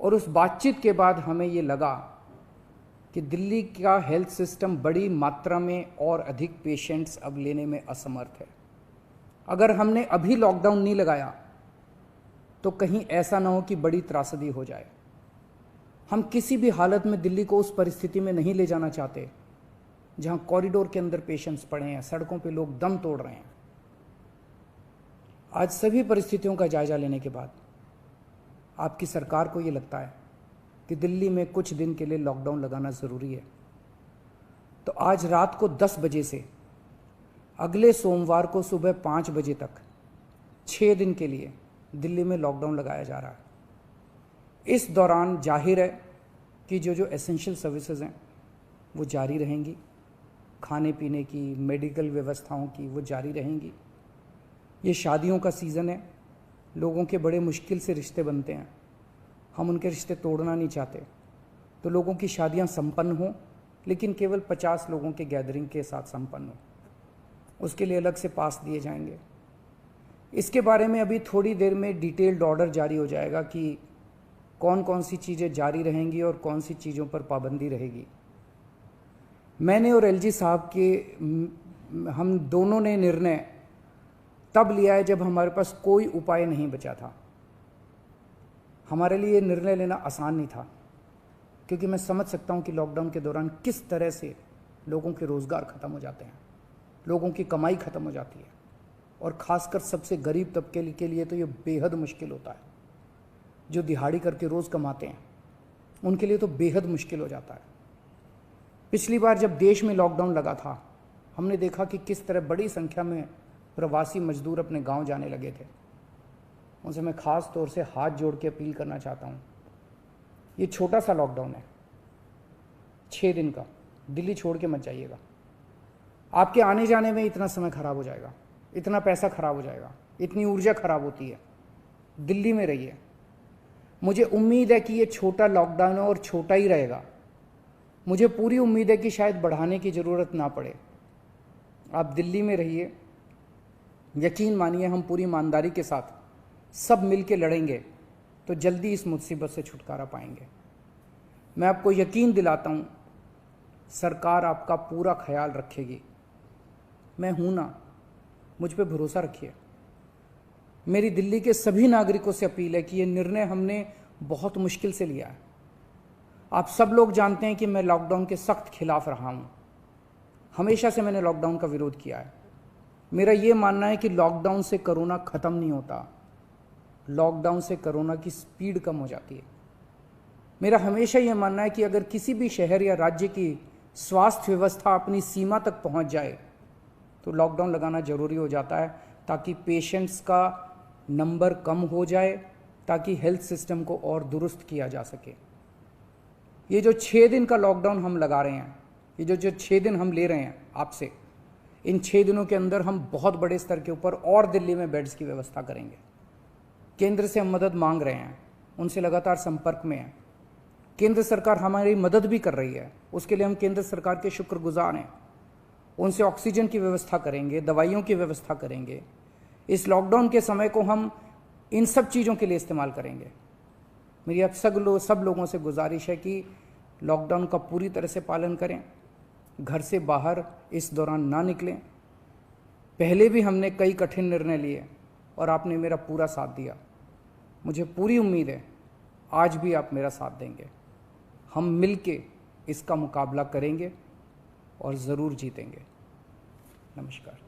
और उस बातचीत के बाद हमें ये लगा कि दिल्ली का हेल्थ सिस्टम बड़ी मात्रा में और अधिक पेशेंट्स अब लेने में असमर्थ है। अगर हमने अभी लॉकडाउन नहीं लगाया तो कहीं ऐसा ना हो कि बड़ी त्रासदी हो जाए। हम किसी भी हालत में दिल्ली को उस परिस्थिति में नहीं ले जाना चाहते जहां कॉरिडोर के अंदर पेशेंट्स पड़े हैं, सड़कों पे लोग दम तोड़ रहे हैं। आज सभी परिस्थितियों का जायजा लेने के बाद आपकी सरकार को ये लगता है कि दिल्ली में कुछ दिन के लिए लॉकडाउन लगाना ज़रूरी है, तो आज रात को 10 बजे से अगले सोमवार को सुबह 5 बजे तक 6 दिन के लिए दिल्ली में लॉकडाउन लगाया जा रहा है। इस दौरान जाहिर है कि जो एसेंशियल सर्विसेज हैं वो जारी रहेंगी, खाने पीने की, मेडिकल व्यवस्थाओं की वो जारी रहेंगी। ये शादियों का सीज़न है, लोगों के बड़े मुश्किल से रिश्ते बनते हैं, हम उनके रिश्ते तोड़ना नहीं चाहते, तो लोगों की शादियां संपन्न हों, लेकिन केवल 50 लोगों के गैदरिंग के साथ संपन्न हो। उसके लिए अलग से पास दिए जाएंगे। इसके बारे में अभी थोड़ी देर में डिटेल्ड ऑर्डर जारी हो जाएगा कि कौन कौन सी चीज़ें जारी रहेंगी और कौन सी चीज़ों पर पाबंदी रहेगी। मैंने और एलजी साहब के हम दोनों ने निर्णय तब लिया है जब हमारे पास कोई उपाय नहीं बचा था। हमारे लिए निर्णय लेना आसान नहीं था, क्योंकि मैं समझ सकता हूं कि लॉकडाउन के दौरान किस तरह से लोगों के रोज़गार ख़त्म हो जाते हैं, लोगों की कमाई ख़त्म हो जाती है, और ख़ासकर सबसे गरीब तबके के लिए तो ये बेहद मुश्किल होता है। जो दिहाड़ी करके रोज़ कमाते हैं उनके लिए तो बेहद मुश्किल हो जाता है। पिछली बार जब देश में लॉकडाउन लगा था, हमने देखा कि किस तरह बड़ी संख्या में प्रवासी मजदूर अपने गांव जाने लगे थे। उनसे मैं ख़ास तौर से हाथ जोड़ के अपील करना चाहता हूँ, ये छोटा सा लॉकडाउन है, 6 दिन का, दिल्ली छोड़ के मत जाइएगा। आपके आने जाने में इतना समय खराब हो जाएगा, इतना पैसा खराब हो जाएगा, इतनी ऊर्जा खराब होती है। दिल्ली में रहिए। मुझे उम्मीद है कि ये छोटा लॉकडाउन है और छोटा ही रहेगा। मुझे पूरी उम्मीद है कि शायद बढ़ाने की ज़रूरत ना पड़े। आप दिल्ली में रहिए, यकीन मानिए हम पूरी ईमानदारी के साथ सब मिल के लड़ेंगे तो जल्दी इस मुसीबत से छुटकारा पाएंगे। मैं आपको यकीन दिलाता हूँ, सरकार आपका पूरा ख्याल रखेगी। मैं हूँ ना, मुझ पे भरोसा रखिए। मेरी दिल्ली के सभी नागरिकों से अपील है कि ये निर्णय हमने बहुत मुश्किल से लिया है। आप सब लोग जानते हैं कि मैं लॉकडाउन के सख्त खिलाफ रहा हूँ, हमेशा से मैंने लॉकडाउन का विरोध किया है। मेरा ये मानना है कि लॉकडाउन से कोरोना ख़त्म नहीं होता, लॉकडाउन से कोरोना की स्पीड कम हो जाती है। मेरा हमेशा ये मानना है कि अगर किसी भी शहर या राज्य की स्वास्थ्य व्यवस्था अपनी सीमा तक पहुंच जाए तो लॉकडाउन लगाना ज़रूरी हो जाता है, ताकि पेशेंट्स का नंबर कम हो जाए, ताकि हेल्थ सिस्टम को और दुरुस्त किया जा सके। ये जो 6 दिन का लॉकडाउन हम लगा रहे हैं, ये जो 6 दिन हम ले रहे हैं आपसे, इन 6 दिनों के अंदर हम बहुत बड़े स्तर के ऊपर और दिल्ली में बेड्स की व्यवस्था करेंगे। केंद्र से हम मदद मांग रहे हैं, उनसे लगातार संपर्क में हैं। केंद्र सरकार हमारी मदद भी कर रही है, उसके लिए हम केंद्र सरकार के शुक्रगुजार हैं। उनसे ऑक्सीजन की व्यवस्था करेंगे, दवाइयों की व्यवस्था करेंगे। इस लॉकडाउन के समय को हम इन सब चीज़ों के लिए इस्तेमाल करेंगे। मेरी अब सब लोगों से गुजारिश है कि लॉकडाउन का पूरी तरह से पालन करें, घर से बाहर इस दौरान ना निकलें। पहले भी हमने कई कठिन निर्णय लिए और आपने मेरा पूरा साथ दिया। मुझे पूरी उम्मीद है आज भी आप मेरा साथ देंगे। हम मिलके इसका मुकाबला करेंगे और ज़रूर जीतेंगे। नमस्कार।